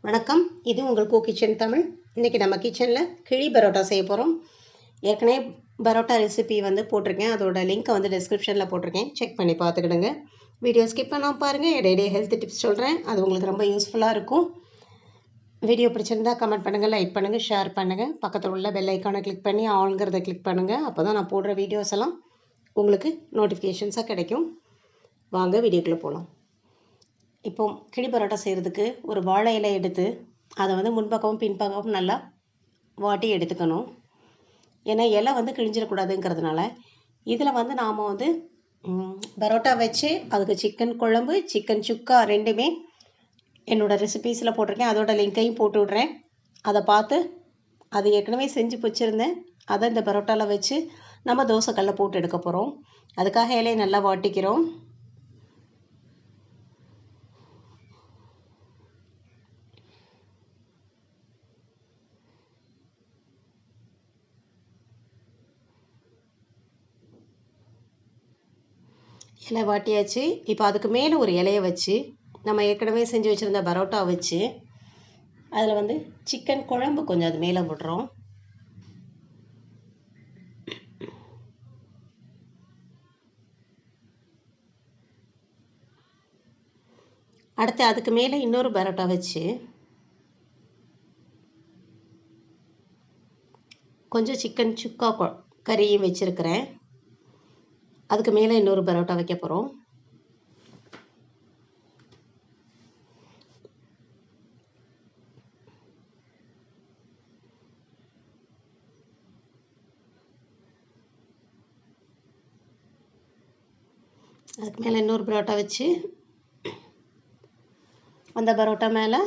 வணக்கம், இது உங்கள் கோ கிச்சன் தமிழ். இன்றைக்கி நம்ம கிச்சனில் கிழி பரோட்டா செய்ய போகிறோம். ஏற்கனவே பரோட்டா ரெசிபி போட்டிருக்கேன். அதோட லிங்க்கை டிஸ்கிரிப்ஷனில் போட்டிருக்கேன். செக் பண்ணி பார்த்துக்கிடுங்க. வீடியோ ஸ்கிப் பண்ணாமல் பாருங்கள். இடையிடையே ஹெல்த் டிப்ஸ் சொல்கிறேன். அது உங்களுக்கு ரொம்ப யூஸ்ஃபுல்லாக இருக்கும். வீடியோ பிடிச்சிருந்தா கமெண்ட் பண்ணுங்கள், லைக் பண்ணுங்கள், ஷேர் பண்ணுங்கள். பக்கத்தில் உள்ள பெல் ஐக்கானை கிளிக் பண்ணி ஆளுங்கிறத கிளிக் பண்ணுங்கள். அப்போ தான் நான் போடுற வீடியோஸ் எல்லாம் உங்களுக்கு நோட்டிஃபிகேஷன்ஸாக கிடைக்கும். வாங்க வீடியோக்குள்ளே போகலாம். இப்போ கிழி பரோட்டா செய்கிறதுக்கு ஒரு வாழை இலை எடுத்து அதை முன்பக்கமும் பின்பக்கமும் நல்லா வாட்டி எடுத்துக்கணும். ஏன்னா இலை கிழிஞ்சிடக்கூடாதுங்கிறதுனால இதில் நாம் பரோட்டா வச்சு அதுக்கு சிக்கன் குழம்பு, சிக்கன் சுக்கா ரெண்டுமே என்னோடய ரெசிபீஸில் போட்டிருக்கேன். அதோட லிங்க்கையும் போட்டு விட்றேன். அதை பார்த்து அது ஏற்கனவே செஞ்சு வச்சுருந்தேன். அதை இந்த பரோட்டாவில் வச்சு நம்ம தோசைக்கல்ல போட்டு எடுக்க போகிறோம். அதுக்காக இலையை நல்லா வாட்டிக்கிறோம். இலை வாட்டியாச்சு. இப்போ அதுக்கு மேலே ஒரு இலையை வச்சு நம்ம ஏற்கனவே செஞ்சு வச்சுருந்த பரோட்டா வச்சு அதில் சிக்கன் குழம்பு கொஞ்சம் அது மேலே விடுறோம். அடுத்து அதுக்கு மேலே இன்னொரு பரோட்டா வச்சு கொஞ்சம் சிக்கன் சுக்கா கறியும் வச்சுருக்கிறேன். அதுக்கு மேலே இன்னொரு பரோட்டா வைக்க போகிறோம். அதுக்கு மேலே இன்னொரு பரோட்டா வச்சு அந்த பரோட்டா மேலே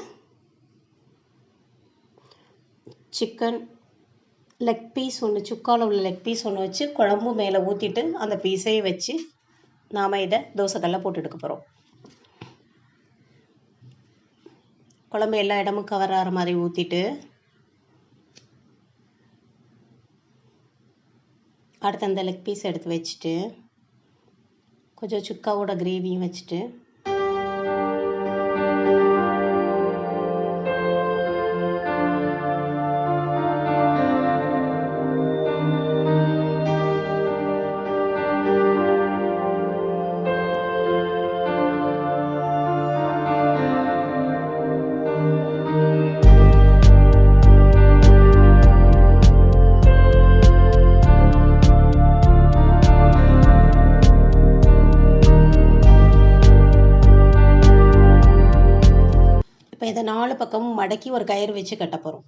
சிக்கன் லெக் பீஸ் ஒன்று, சுக்காவில் உள்ள லெக் பீஸ் ஒன்று வச்சு குழம்பு மேலே ஊற்றிட்டு அந்த பீஸையும் வச்சு நாம் இதை தோசைக்கல்ல போட்டு எடுக்க போகிறோம். குழம்பு எல்லா இடமும் கவர் ஆகிற மாதிரி ஊற்றிட்டு அடுத்து அந்த லெக் பீஸ் எடுத்து வச்சுட்டு கொஞ்சம் சுக்காவோட கிரேவியும் வச்சுட்டு இதை 4 பக்கமும் மடக்கி ஒரு கயிறு வச்சு கட்ட போகிறோம்.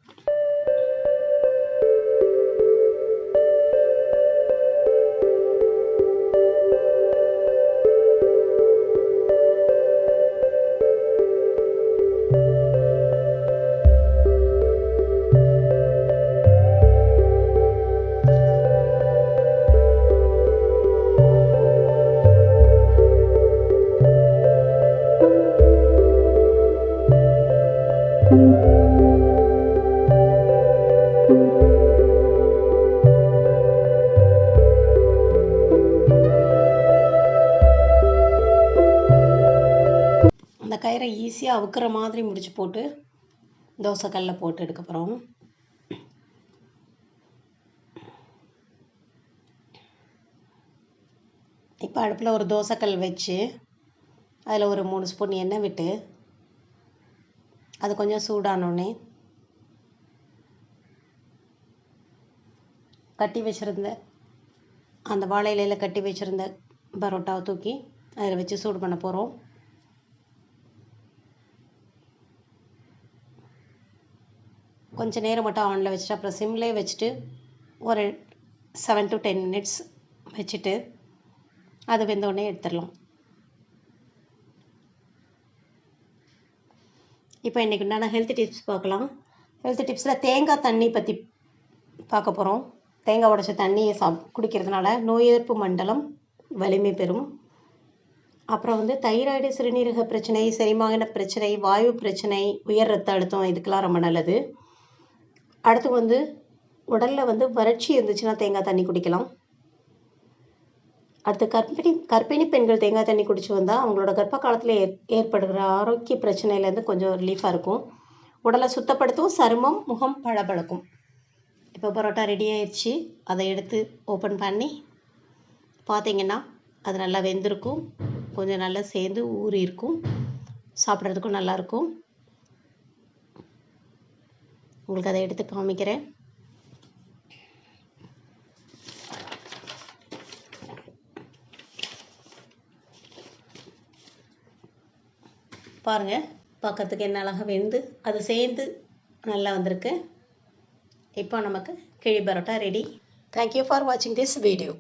அந்த கயிறை ஈஸியாக அவுக்கிற மாதிரி முடிச்சு போட்டு தோசைக்கல்ல போட்டு எடுக்க போகிறோம். இப்போ அடுப்பில் ஒரு தோசைக்கல் வச்சு அதில் ஒரு 3 ஸ்பூன் எண்ணெய் விட்டு அது கொஞ்சம் சூடானோடனே கட்டி வச்சுருந்த அந்த வாழை இலையில் கட்டி வச்சுருந்த பரோட்டாவை தூக்கி அதில் வச்சு சூடு பண்ண போகிறோம். கொஞ்சம் நேரம் மட்டும் ஆனில் வச்சுட்டு அப்புறம் சிம்லேயே வச்சுட்டு ஒரு 7 to 10 minutes வச்சுட்டு அது வெந்தோடனே எடுத்துடலாம். இப்போ இன்றைக்கி உண்டான ஹெல்த் டிப்ஸ் பார்க்கலாம். ஹெல்த் டிப்ஸில் தேங்காய் தண்ணி பற்றி பார்க்க போகிறோம். தேங்காய் உடைச்ச தண்ணியை குடிக்கிறதுனால நோய் எதிர்ப்பு மண்டலம் வலிமை பெறும். அப்புறம் தைராய்டு, சிறுநீரக பிரச்சனை, செரிமான பிரச்சனை, வாயு பிரச்சனை, உயர் ரத்த அழுத்தம் இதுக்கெல்லாம் ரொம்ப நல்லது. அடுத்து உடலில் வறட்சி இருந்துச்சுன்னா தேங்காய் தண்ணி குடிக்கலாம். அடுத்து கர்ப்பிணி பெண்கள் தேங்காய் தண்ணி குடிச்சு வந்தால் அவங்களோட கர்ப்ப காலத்தில் ஏற்படுகிற ஆரோக்கிய பிரச்சனையிலேருந்து கொஞ்சம் ரிலீஃபாக இருக்கும். உடலை சுத்தப்படுத்தும், சருமம் முகம் பளபளக்கும். இப்போ பரோட்டா ரெடி ஆயிடுச்சு. அதை எடுத்து ஓப்பன் பண்ணி பார்த்தீங்கன்னா அது நல்லா வெந்திருக்கும், கொஞ்சம் நல்லா சேர்ந்து ஊறி இருக்கும், சாப்பிட்றதுக்கும் நல்லாயிருக்கும். உங்களுக்கு அதை எடுத்து காமிக்கிறேன். பாருங்கள், பார்க்கறதுக்கு என்ன அழகாக வெந்து அது சேர்ந்து நல்லா வந்திருக்கு. இப்போ நமக்கு கிழி பரோட்டா ரெடி. தேங்க்யூ ஃபார் வாட்சிங் திஸ் வீடியோ.